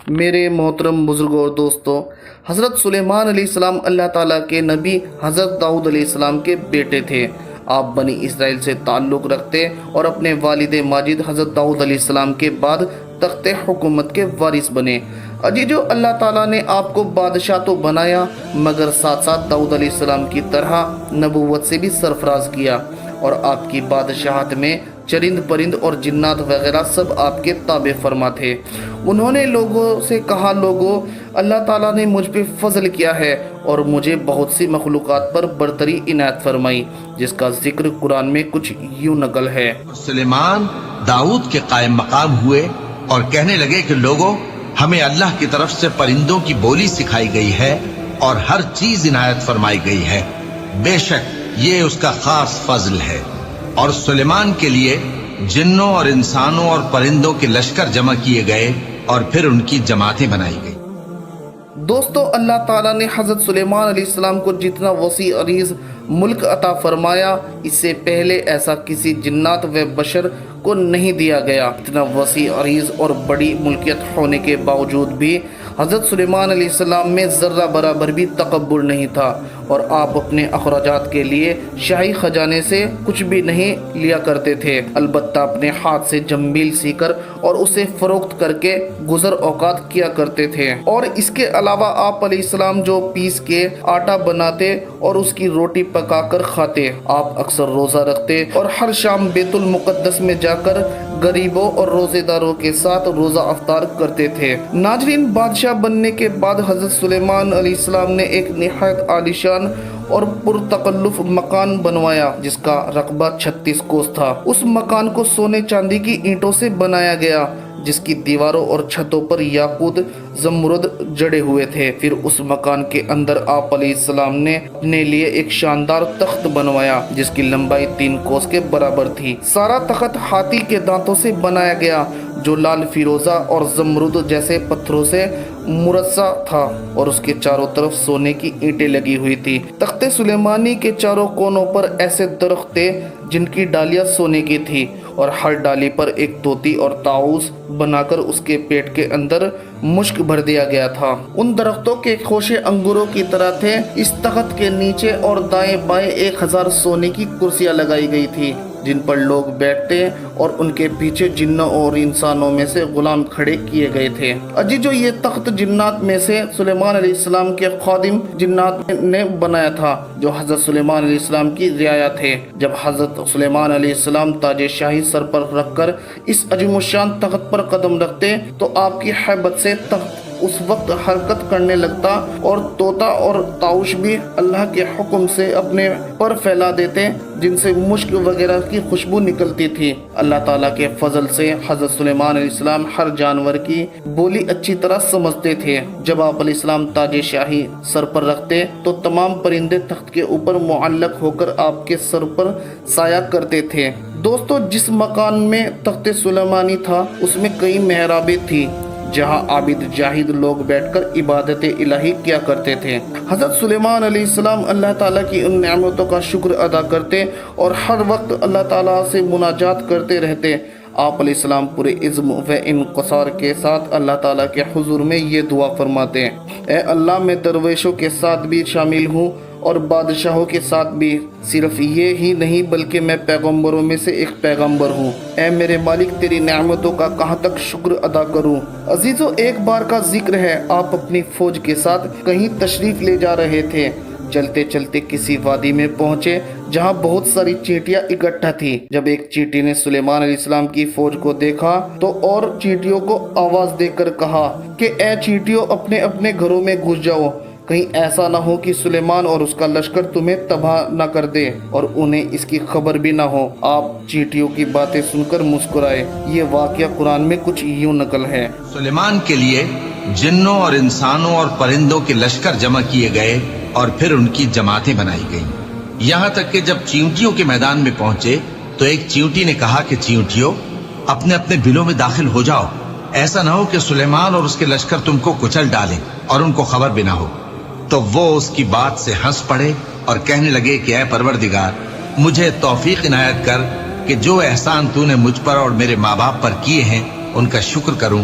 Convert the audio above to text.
میرے محترم بزرگوں اور دوستوں، حضرت سلیمان علیہ السلام اللہ تعالیٰ کے نبی حضرت داؤد علیہ السلام کے بیٹے تھے۔ آپ بنی اسرائیل سے تعلق رکھتے اور اپنے والد ماجد حضرت داؤد علیہ السلام کے بعد تخت حکومت کے وارث بنے۔ عزیزو، اللہ تعالیٰ نے آپ کو بادشاہ تو بنایا مگر ساتھ ساتھ داؤد علیہ السلام کی طرح نبوت سے بھی سرفراز کیا، اور آپ کی بادشاہت میں چرند پرند اور جنات وغیرہ سب آپ کے تابع فرما تھے۔ انہوں نے لوگوں سے کہا، لوگوں، اللہ تعالیٰ نے مجھ پہ فضل کیا ہے اور مجھے بہت سی مخلوقات پر برتری عنایت فرمائی، جس کا ذکر قرآن میں کچھ یوں نقل ہے۔ سلیمان داؤد کے قائم مقام ہوئے اور کہنے لگے کہ لوگوں، ہمیں اللہ کی طرف سے پرندوں کی بولی سکھائی گئی ہے اور ہر چیز عنایت فرمائی گئی ہے، بے شک یہ اس کا خاص فضل ہے۔ اور سلیمان کے لیے جنوں اور انسانوں اور پرندوں کے لشکر جمع کیے گئے اور پھر ان کی جماعتیں بنائی گئی۔ دوستو، اللہ تعالیٰ نے حضرت سلیمان علیہ السلام کو جتنا وسیع عریض ملک عطا فرمایا، اس سے پہلے ایسا کسی جنات و بشر کو نہیں دیا گیا۔ اتنا وسیع عریض اور بڑی ملکیت ہونے کے باوجود بھی حضرت سلیمان علیہ السلام میں ذرہ برابر بھی تکبر نہیں تھا، اور آپ اپنے اخراجات کے لیے شاہی خزانے سے کچھ بھی نہیں لیا کرتے تھے، البتہ اپنے ہاتھ سے جنبیل سی کر اور اسے فروخت کر کے گزر اوقات کیا کرتے تھے۔ اور اس کے علاوہ آپ علیہ السلام جو پیس کے آٹا بناتے اور اس کی روٹی پکا کر کھاتے، آپ اکثر روزہ رکھتے اور ہر شام بیت المقدس میں جا کر غریبوں اور روزے داروں کے ساتھ روزہ افطار کرتے تھے۔ ناظرین، بادشاہ بننے کے بعد حضرت سلیمان علیہ السلام نے ایک نہایت عالیشان اور پرتکلف مکان بنوایا جس کا رقبہ 36 کوس تھا۔ اس مکان کو سونے چاندی کی اینٹوں سے بنایا گیا، جس کی دیواروں اور چھتوں پر یاقوت زمرد جڑے ہوئے تھے۔ پھر اس مکان کے اندر آپ علیہ السلام نے اپنے لیے ایک شاندار تخت بنوایا جس کی لمبائی 3 کوس کے برابر تھی۔ سارا تخت ہاتھی کے دانتوں سے بنایا گیا جو لال فیروزہ اور زمرد جیسے پتھروں سے مرصع تھا، اور اس کے چاروں طرف سونے کی اینٹیں لگی ہوئی تھی۔ تخت سلیمانی کے چاروں کونوں پر ایسے درخت تھے جن کی ڈالیاں سونے کی تھی، اور ہر ڈالی پر ایک طوطی اور طاؤس بنا کر اس کے پیٹ کے اندر مشک بھر دیا گیا تھا۔ ان درختوں کے خوشے انگوروں کی طرح تھے۔ اس تخت کے نیچے اور دائیں بائیں 1000 سونے کی کرسیاں لگائی گئی تھی جن پر لوگ بیٹھتے اور ان کے پیچھے جنوں اور انسانوں میں سے غلام کھڑے کیے گئے تھے۔ عزیزو، یہ تخت جنات میں سے سلیمان علیہ السلام کے خادم جنات نے بنایا تھا جو حضرت سلیمان علیہ السلام کی رعایا تھے۔ جب حضرت سلیمان علیہ السلام تاج شاہی سر پر رکھ کر اس عظیم الشان تخت پر قدم رکھتے تو آپ کی ہیبت سے تخت اس وقت حرکت کرنے لگتا، اور طوطا اور طاؤس بھی اللہ کے حکم سے اپنے پر پھیلا دیتے جن سے مشک وغیرہ کی خوشبو نکلتی تھی۔ اللہ تعالیٰ کے فضل سے حضرت سلیمان علیہ السلام ہر جانور کی بولی اچھی طرح سمجھتے تھے۔ جب آپ علیہ السلام تاج شاہی سر پر رکھتے تو تمام پرندے تخت کے اوپر معلق ہو کر آپ کے سر پر سایہ کرتے تھے۔ دوستو، جس مکان میں تخت سلیمانی تھا اس میں کئی محرابیں تھی جہاں عابد جاہد لوگ بیٹھ کر عبادت الہی کیا کرتے تھے۔ حضرت سلیمان علیہ السلام اللہ تعالیٰ کی ان نعمتوں کا شکر ادا کرتے اور ہر وقت اللہ تعالیٰ سے مناجات کرتے رہتے۔ آپ علیہ السلام پورے عزم و انکسار کے ساتھ اللہ تعالیٰ کے حضور میں یہ دعا فرماتے، اے اللہ، میں درویشوں کے ساتھ بھی شامل ہوں اور بادشاہوں کے ساتھ بھی، صرف یہ ہی نہیں بلکہ میں پیغمبروں میں سے ایک پیغمبر ہوں۔ اے میرے مالک، تیری نعمتوں کا کہاں تک شکر ادا کروں۔ عزیزو، ایک بار کا ذکر ہے، آپ اپنی فوج کے ساتھ کہیں تشریف لے جا رہے تھے۔ چلتے چلتے کسی وادی میں پہنچے جہاں بہت ساری چیونٹیاں اکٹھا تھی۔ جب ایک چیونٹی نے سلیمان علیہ السلام کی فوج کو دیکھا تو اور چیونٹیوں کو آواز دے کر کہا کہ اے چیونٹیوں، اپنے اپنے گھروں میں گھس جاؤ، کہیں ایسا نہ ہو کہ سلیمان اور اس کا لشکر تمہیں تباہ نہ کر دے اور انہیں اس کی خبر بھی نہ ہو۔ آپ چیونٹیوں کی باتیں سن کر مسکرائے۔ یہ واقعہ قرآن میں کچھ یوں نقل ہے۔ سلیمان کے لیے جنوں اور انسانوں اور پرندوں کے لشکر جمع کیے گئے اور پھر ان کی جماعتیں بنائی گئیں، یہاں تک کہ جب چیونٹیوں کے میدان میں پہنچے تو ایک چیونٹی نے کہا کہ چیونٹیوں، اپنے اپنے بلوں میں داخل ہو جاؤ، ایسا نہ ہو کہ سلیمان اور اس کے لشکر تم کو کچل ڈالیں اور ان کو خبر بھی نہ ہو۔ تو وہ اس کی بات سے ہنس پڑے اور کہنے لگے کہ اے پروردگار، مجھے توفیق عنایت کر کہ جو احسان تو نے مجھ پر اور میرے ماں باپ پر کیے ہیں ان کا شکر کروں